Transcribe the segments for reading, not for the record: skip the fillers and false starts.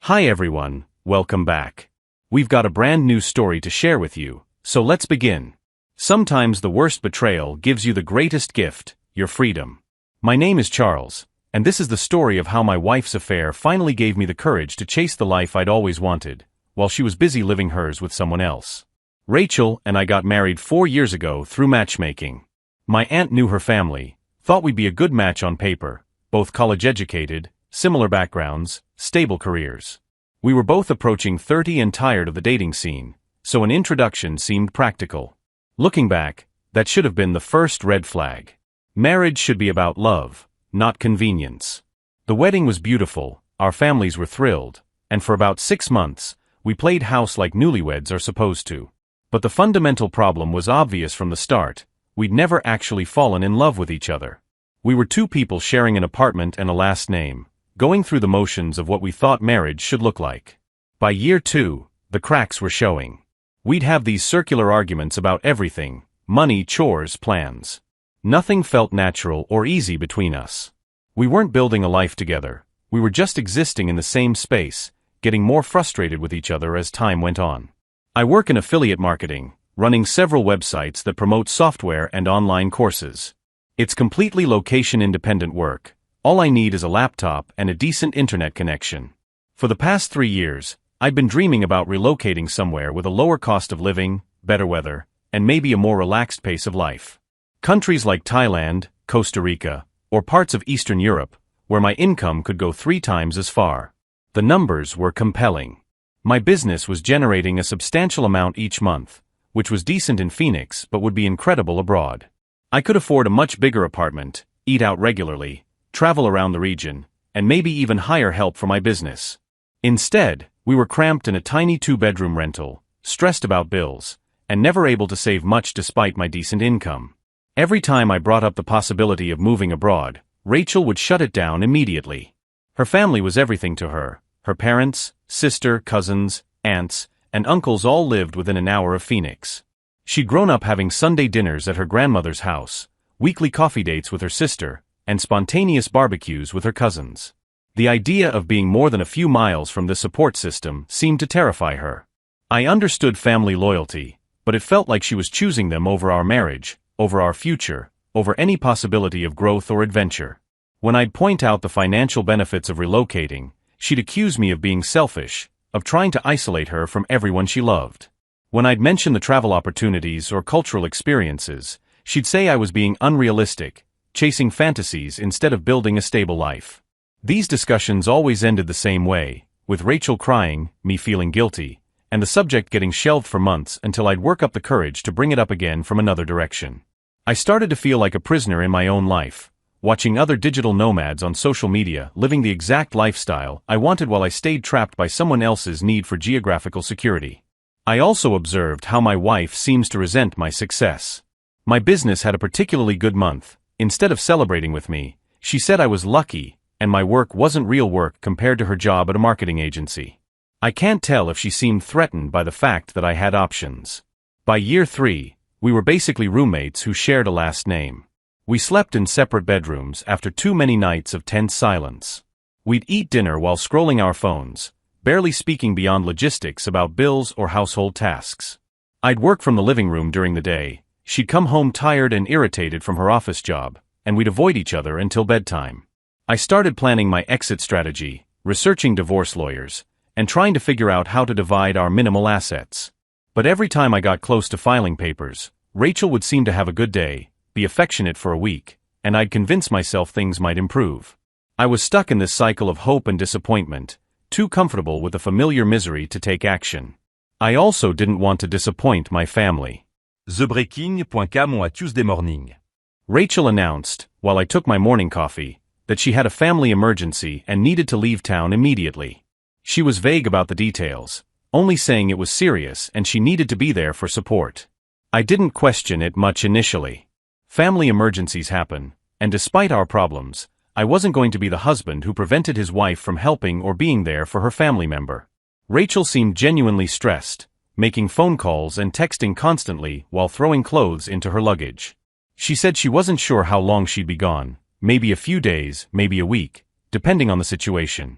Hi everyone, welcome back. We've got a brand new story to share with you, so let's begin. Sometimes the worst betrayal gives you the greatest gift, your freedom. My name is Charles, and this is the story of how my wife's affair finally gave me the courage to chase the life I'd always wanted, while she was busy living hers with someone else. Rachel and I got married 4 years ago through matchmaking. My aunt knew her family, thought we'd be a good match on paper, both college-educated, similar backgrounds, stable careers. We were both approaching 30 and tired of the dating scene, so an introduction seemed practical. Looking back, that should have been the first red flag. Marriage should be about love, not convenience. The wedding was beautiful, our families were thrilled, and for about 6 months, we played house like newlyweds are supposed to. But the fundamental problem was obvious from the start: we'd never actually fallen in love with each other. We were two people sharing an apartment and a last name, going through the motions of what we thought marriage should look like. By year 2, the cracks were showing. We'd have these circular arguments about everything: money, chores, plans. Nothing felt natural or easy between us. We weren't building a life together, we were just existing in the same space, getting more frustrated with each other as time went on. I work in affiliate marketing, running several websites that promote software and online courses. It's completely location-independent work. All I need is a laptop and a decent internet connection. For the past 3 years, I'd been dreaming about relocating somewhere with a lower cost of living, better weather, and maybe a more relaxed pace of life. Countries like Thailand, Costa Rica, or parts of Eastern Europe, where my income could go 3 times as far. The numbers were compelling. My business was generating a substantial amount each month, which was decent in Phoenix but would be incredible abroad. I could afford a much bigger apartment, eat out regularly, travel around the region, and maybe even hire help for my business. Instead, we were cramped in a tiny 2-bedroom rental, stressed about bills, and never able to save much despite my decent income. Every time I brought up the possibility of moving abroad, Rachel would shut it down immediately. Her family was everything to her. Her parents, sister, cousins, aunts, and uncles all lived within an hour of Phoenix. She'd grown up having Sunday dinners at her grandmother's house, weekly coffee dates with her sister, and spontaneous barbecues with her cousins. The idea of being more than a few miles from this support system seemed to terrify her. I understood family loyalty, but it felt like she was choosing them over our marriage, over our future, over any possibility of growth or adventure. When I'd point out the financial benefits of relocating, she'd accuse me of being selfish, of trying to isolate her from everyone she loved. When I'd mention the travel opportunities or cultural experiences, she'd say I was being unrealistic, chasing fantasies instead of building a stable life. These discussions always ended the same way, with Rachel crying, me feeling guilty, and the subject getting shelved for months until I'd work up the courage to bring it up again from another direction. I started to feel like a prisoner in my own life, watching other digital nomads on social media living the exact lifestyle I wanted while I stayed trapped by someone else's need for geographical security. I also observed how my wife seems to resent my success. My business had a particularly good month. Instead of celebrating with me, she said I was lucky, and my work wasn't real work compared to her job at a marketing agency. I can't tell if she seemed threatened by the fact that I had options. By year 3, we were basically roommates who shared a last name. We slept in separate bedrooms after too many nights of tense silence. We'd eat dinner while scrolling our phones, barely speaking beyond logistics about bills or household tasks. I'd work from the living room during the day. She'd come home tired and irritated from her office job, and we'd avoid each other until bedtime. I started planning my exit strategy, researching divorce lawyers, and trying to figure out how to divide our minimal assets. But every time I got close to filing papers, Rachel would seem to have a good day, be affectionate for a week, and I'd convince myself things might improve. I was stuck in this cycle of hope and disappointment, too comfortable with the familiar misery to take action. I also didn't want to disappoint my family. TheBreaking.com on a Tuesday morning. Rachel announced, while I took my morning coffee, that she had a family emergency and needed to leave town immediately. She was vague about the details, only saying it was serious and she needed to be there for support. I didn't question it much initially. Family emergencies happen, and despite our problems, I wasn't going to be the husband who prevented his wife from helping or being there for her family member. Rachel seemed genuinely stressed, making phone calls and texting constantly while throwing clothes into her luggage. She said she wasn't sure how long she'd be gone, maybe a few days, maybe a week, depending on the situation.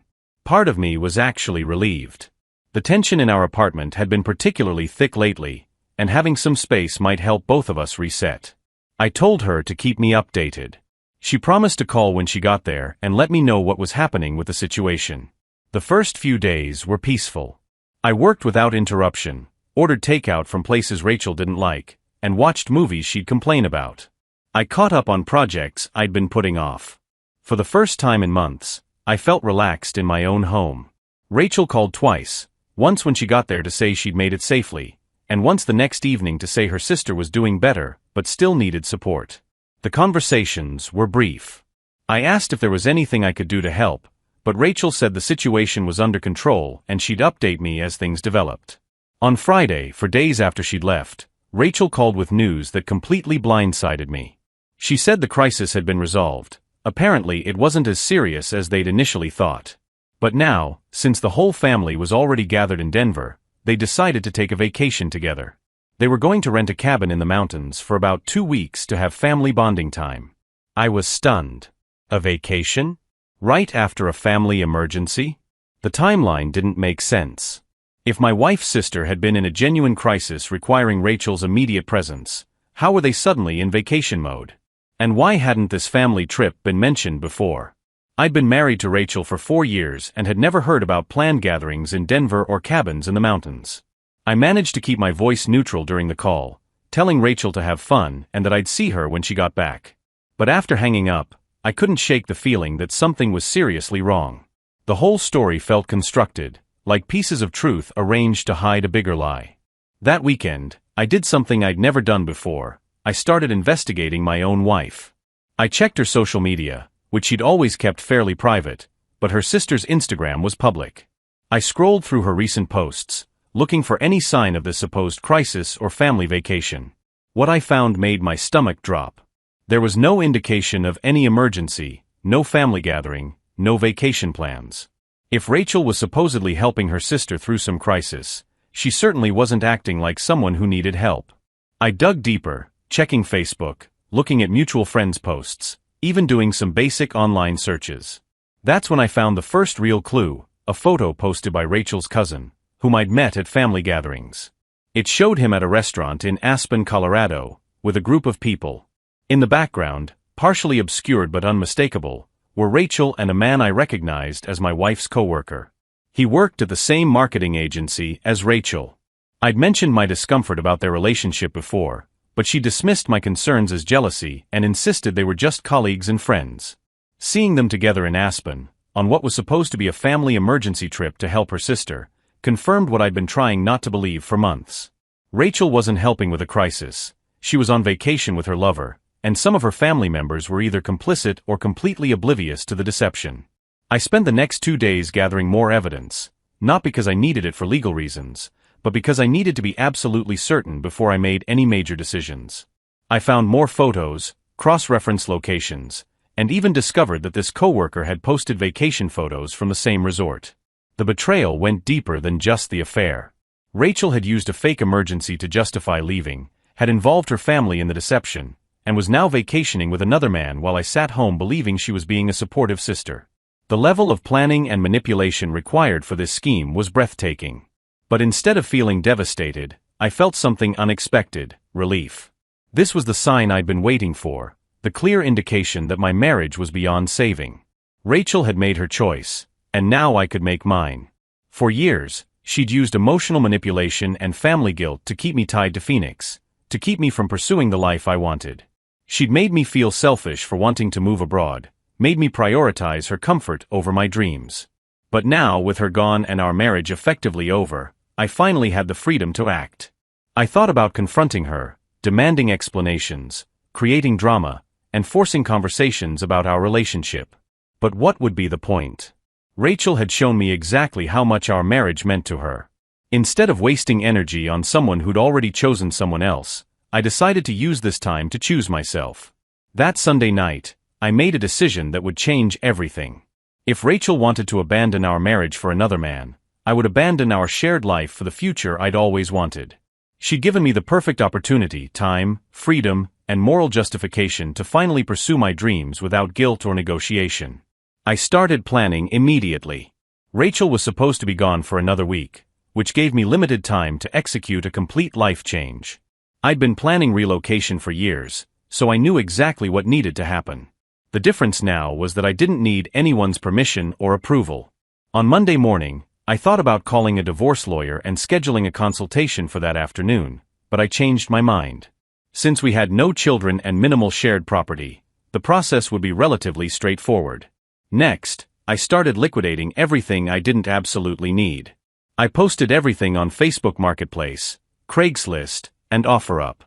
part of me was actually relieved. The tension in our apartment had been particularly thick lately, and having some space might help both of us reset. I told her to keep me updated. She promised to call when she got there and let me know what was happening with the situation. The first few days were peaceful. I worked without interruption, ordered takeout from places Rachel didn't like, and watched movies she'd complain about. I caught up on projects I'd been putting off. For the first time in months, I felt relaxed in my own home. Rachel called twice, once when she got there to say she'd made it safely, and once the next evening to say her sister was doing better, but still needed support. The conversations were brief. I asked if there was anything I could do to help, but Rachel said the situation was under control and she'd update me as things developed. On Friday, for days after she'd left, Rachel called with news that completely blindsided me. She said the crisis had been resolved. Apparently it wasn't as serious as they'd initially thought. But now, since the whole family was already gathered in Denver, they decided to take a vacation together. They were going to rent a cabin in the mountains for about 2 weeks to have family bonding time. I was stunned. A vacation? Right after a family emergency? The timeline didn't make sense. If my wife's sister had been in a genuine crisis requiring Rachel's immediate presence, how were they suddenly in vacation mode? And why hadn't this family trip been mentioned before? I'd been married to Rachel for 4 years and had never heard about planned gatherings in Denver or cabins in the mountains. I managed to keep my voice neutral during the call, telling Rachel to have fun and that I'd see her when she got back. But after hanging up, I couldn't shake the feeling that something was seriously wrong. The whole story felt constructed, like pieces of truth arranged to hide a bigger lie. That weekend, I did something I'd never done before. I started investigating my own wife. I checked her social media, which she'd always kept fairly private, but her sister's Instagram was public. I scrolled through her recent posts, looking for any sign of the supposed crisis or family vacation. What I found made my stomach drop. There was no indication of any emergency, no family gathering, no vacation plans. If Rachel was supposedly helping her sister through some crisis, she certainly wasn't acting like someone who needed help. I dug deeper, checking Facebook, looking at mutual friends' posts, even doing some basic online searches. That's when I found the first real clue, a photo posted by Rachel's cousin, whom I'd met at family gatherings. It showed him at a restaurant in Aspen, Colorado, with a group of people. In the background, partially obscured but unmistakable, were Rachel and a man I recognized as my wife's coworker. He worked at the same marketing agency as Rachel. I'd mentioned my discomfort about their relationship before, but she dismissed my concerns as jealousy and insisted they were just colleagues and friends. Seeing them together in Aspen, on what was supposed to be a family emergency trip to help her sister, confirmed what I'd been trying not to believe for months. Rachel wasn't helping with a crisis. She was on vacation with her lover, and some of her family members were either complicit or completely oblivious to the deception. I spent the next 2 days gathering more evidence, not because I needed it for legal reasons, but because I needed to be absolutely certain before I made any major decisions. I found more photos, cross-referenced locations, and even discovered that this coworker had posted vacation photos from the same resort. The betrayal went deeper than just the affair. Rachel had used a fake emergency to justify leaving, had involved her family in the deception, and was now vacationing with another man while I sat home believing she was being a supportive sister. The level of planning and manipulation required for this scheme was breathtaking. But instead of feeling devastated, I felt something unexpected, relief. This was the sign I'd been waiting for, the clear indication that my marriage was beyond saving. Rachel had made her choice, and now I could make mine. For years, she'd used emotional manipulation and family guilt to keep me tied to Phoenix, to keep me from pursuing the life I wanted. She'd made me feel selfish for wanting to move abroad, made me prioritize her comfort over my dreams. But now, with her gone and our marriage effectively over, I finally had the freedom to act. I thought about confronting her, demanding explanations, creating drama, and forcing conversations about our relationship. But what would be the point? Rachel had shown me exactly how much our marriage meant to her. Instead of wasting energy on someone who'd already chosen someone else, I decided to use this time to choose myself. That Sunday night, I made a decision that would change everything. If Rachel wanted to abandon our marriage for another man, I would abandon our shared life for the future I'd always wanted. She'd given me the perfect opportunity, time, freedom, and moral justification to finally pursue my dreams without guilt or negotiation. I started planning immediately. Rachel was supposed to be gone for another week, which gave me limited time to execute a complete life change. I'd been planning relocation for years, so I knew exactly what needed to happen. The difference now was that I didn't need anyone's permission or approval. On Monday morning, I thought about calling a divorce lawyer and scheduling a consultation for that afternoon, but I changed my mind. Since we had no children and minimal shared property, the process would be relatively straightforward. Next, I started liquidating everything I didn't absolutely need. I posted everything on Facebook Marketplace, Craigslist, and OfferUp.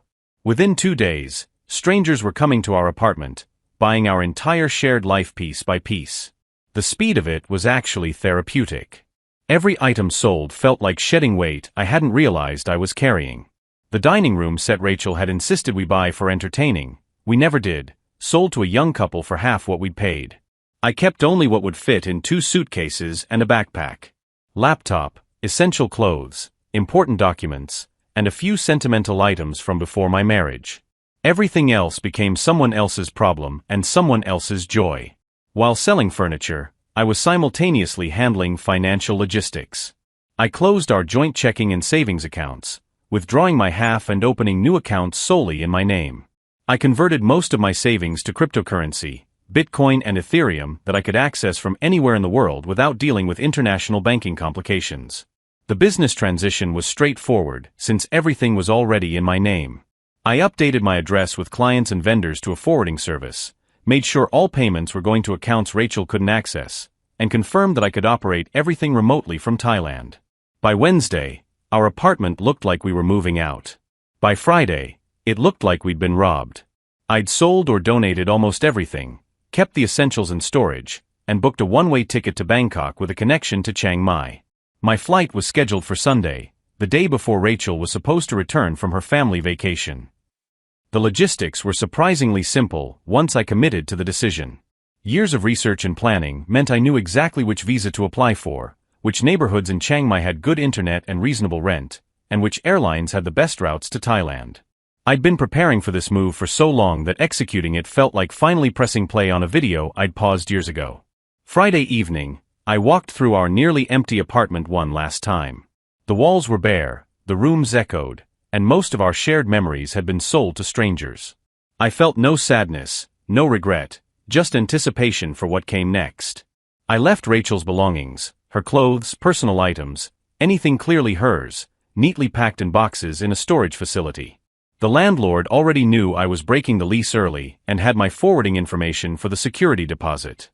Within 2 days, strangers were coming to our apartment, buying our entire shared life piece by piece. The speed of it was actually therapeutic. Every item sold felt like shedding weight I hadn't realized I was carrying. The dining room set Rachel had insisted we buy for entertaining, we never did, sold to a young couple for half what we'd paid. I kept only what would fit in 2 suitcases and a backpack. Laptop, essential clothes, important documents, and a few sentimental items from before my marriage. Everything else became someone else's problem and someone else's joy. While selling furniture, I was simultaneously handling financial logistics. I closed our joint checking and savings accounts, withdrawing my half and opening new accounts solely in my name. I converted most of my savings to cryptocurrency, Bitcoin and Ethereum that I could access from anywhere in the world without dealing with international banking complications. The business transition was straightforward since everything was already in my name. I updated my address with clients and vendors to a forwarding service, made sure all payments were going to accounts Rachel couldn't access, and confirmed that I could operate everything remotely from Thailand. By Wednesday, our apartment looked like we were moving out. By Friday, it looked like we'd been robbed. I'd sold or donated almost everything, kept the essentials in storage, and booked a one-way ticket to Bangkok with a connection to Chiang Mai. My flight was scheduled for Sunday, the day before Rachel was supposed to return from her family vacation. The logistics were surprisingly simple once I committed to the decision. Years of research and planning meant I knew exactly which visa to apply for, which neighborhoods in Chiang Mai had good internet and reasonable rent, and which airlines had the best routes to Thailand. I'd been preparing for this move for so long that executing it felt like finally pressing play on a video I'd paused years ago. Friday evening, I walked through our nearly empty apartment one last time. The walls were bare, the rooms echoed, and most of our shared memories had been sold to strangers. I felt no sadness, no regret, just anticipation for what came next. I left Rachel's belongings, her clothes, personal items, anything clearly hers, neatly packed in boxes in a storage facility. The landlord already knew I was breaking the lease early and had my forwarding information for the security deposit.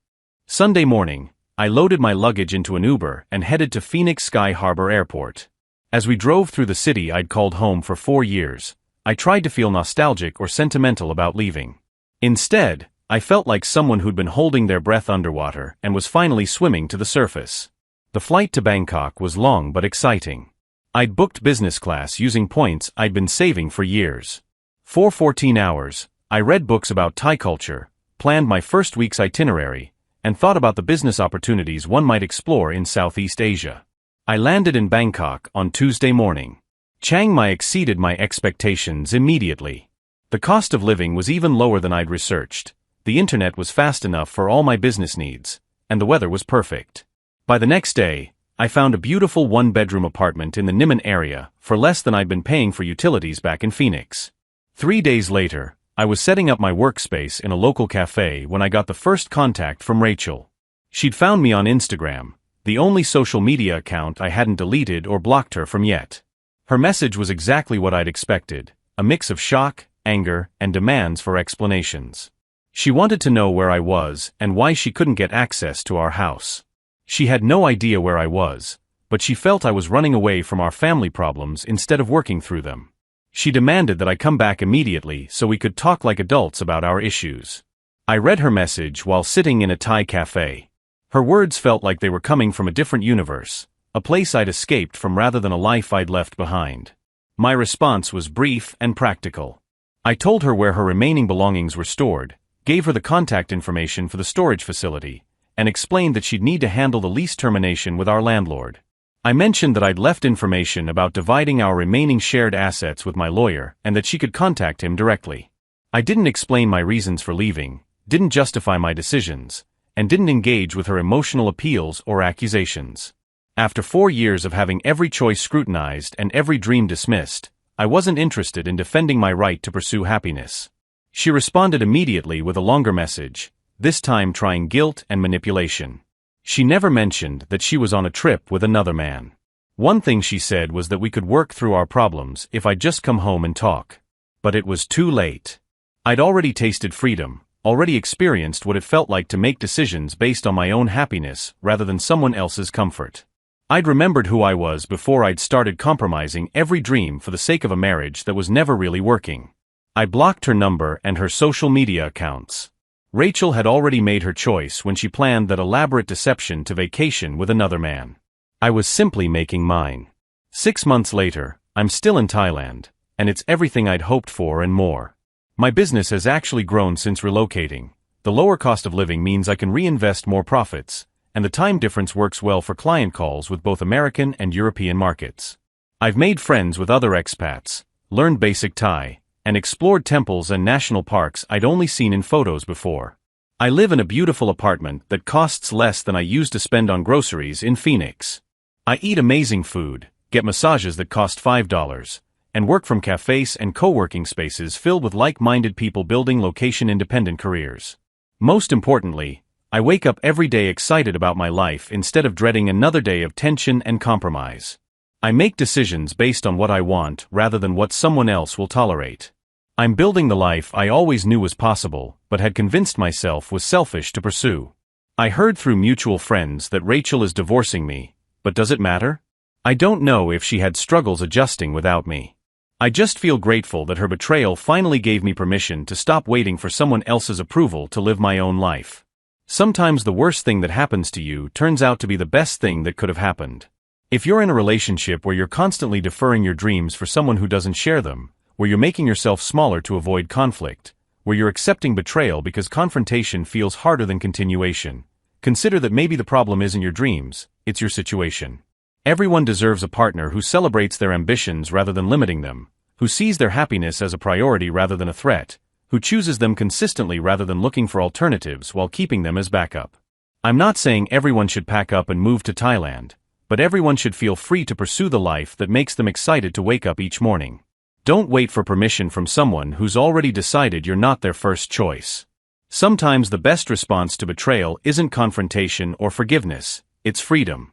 Sunday morning, I loaded my luggage into an Uber and headed to Phoenix Sky Harbor Airport. As we drove through the city I'd called home for 4 years, I tried to feel nostalgic or sentimental about leaving. Instead, I felt like someone who'd been holding their breath underwater and was finally swimming to the surface. The flight to Bangkok was long but exciting. I'd booked business class using points I'd been saving for years. For 14 hours, I read books about Thai culture, planned my first week's itinerary, and thought about the business opportunities one might explore in Southeast Asia. I landed in Bangkok on Tuesday morning. Chiang Mai exceeded my expectations immediately. The cost of living was even lower than I'd researched, the internet was fast enough for all my business needs, and the weather was perfect. By the next day, I found a beautiful one-bedroom apartment in the Niman area for less than I'd been paying for utilities back in Phoenix. 3 days later, I was setting up my workspace in a local cafe when I got the first contact from Rachel. She'd found me on Instagram, the only social media account I hadn't deleted or blocked her from yet. Her message was exactly what I'd expected, a mix of shock, anger, and demands for explanations. She wanted to know where I was and why she couldn't get access to our house. She had no idea where I was, but she felt I was running away from our family problems instead of working through them. She demanded that I come back immediately so we could talk like adults about our issues. I read her message while sitting in a Thai cafe. Her words felt like they were coming from a different universe, a place I'd escaped from rather than a life I'd left behind. My response was brief and practical. I told her where her remaining belongings were stored, gave her the contact information for the storage facility, and explained that she'd need to handle the lease termination with our landlord. I mentioned that I'd left information about dividing our remaining shared assets with my lawyer and that she could contact him directly. I didn't explain my reasons for leaving, didn't justify my decisions, and didn't engage with her emotional appeals or accusations. After 4 years of having every choice scrutinized and every dream dismissed, I wasn't interested in defending my right to pursue happiness. She responded immediately with a longer message, this time trying guilt and manipulation. She never mentioned that she was on a trip with another man. One thing she said was that we could work through our problems if I'd just come home and talk. But it was too late. I'd already tasted freedom, already experienced what it felt like to make decisions based on my own happiness rather than someone else's comfort. I'd remembered who I was before I'd started compromising every dream for the sake of a marriage that was never really working. I blocked her number and her social media accounts. Rachel had already made her choice when she planned that elaborate deception to vacation with another man. I was simply making mine. 6 months later, I'm still in Thailand, and it's everything I'd hoped for and more. My business has actually grown since relocating. The lower cost of living means I can reinvest more profits, and the time difference works well for client calls with both American and European markets. I've made friends with other expats, learned basic Thai, and explored temples and national parks I'd only seen in photos before. I live in a beautiful apartment that costs less than I used to spend on groceries in Phoenix. I eat amazing food, get massages that cost $5, and work from cafes and co-working spaces filled with like-minded people building location-independent careers. Most importantly, I wake up every day excited about my life instead of dreading another day of tension and compromise. I make decisions based on what I want rather than what someone else will tolerate. I'm building the life I always knew was possible, but had convinced myself was selfish to pursue. I heard through mutual friends that Rachel is divorcing me, but does it matter? I don't know if she had struggles adjusting without me. I just feel grateful that her betrayal finally gave me permission to stop waiting for someone else's approval to live my own life. Sometimes the worst thing that happens to you turns out to be the best thing that could have happened. If you're in a relationship where you're constantly deferring your dreams for someone who doesn't share them, where you're making yourself smaller to avoid conflict, where you're accepting betrayal because confrontation feels harder than continuation, consider that maybe the problem isn't your dreams, it's your situation. Everyone deserves a partner who celebrates their ambitions rather than limiting them, who sees their happiness as a priority rather than a threat, who chooses them consistently rather than looking for alternatives while keeping them as backup. I'm not saying everyone should pack up and move to Thailand, but everyone should feel free to pursue the life that makes them excited to wake up each morning. Don't wait for permission from someone who's already decided you're not their first choice. Sometimes the best response to betrayal isn't confrontation or forgiveness, it's freedom.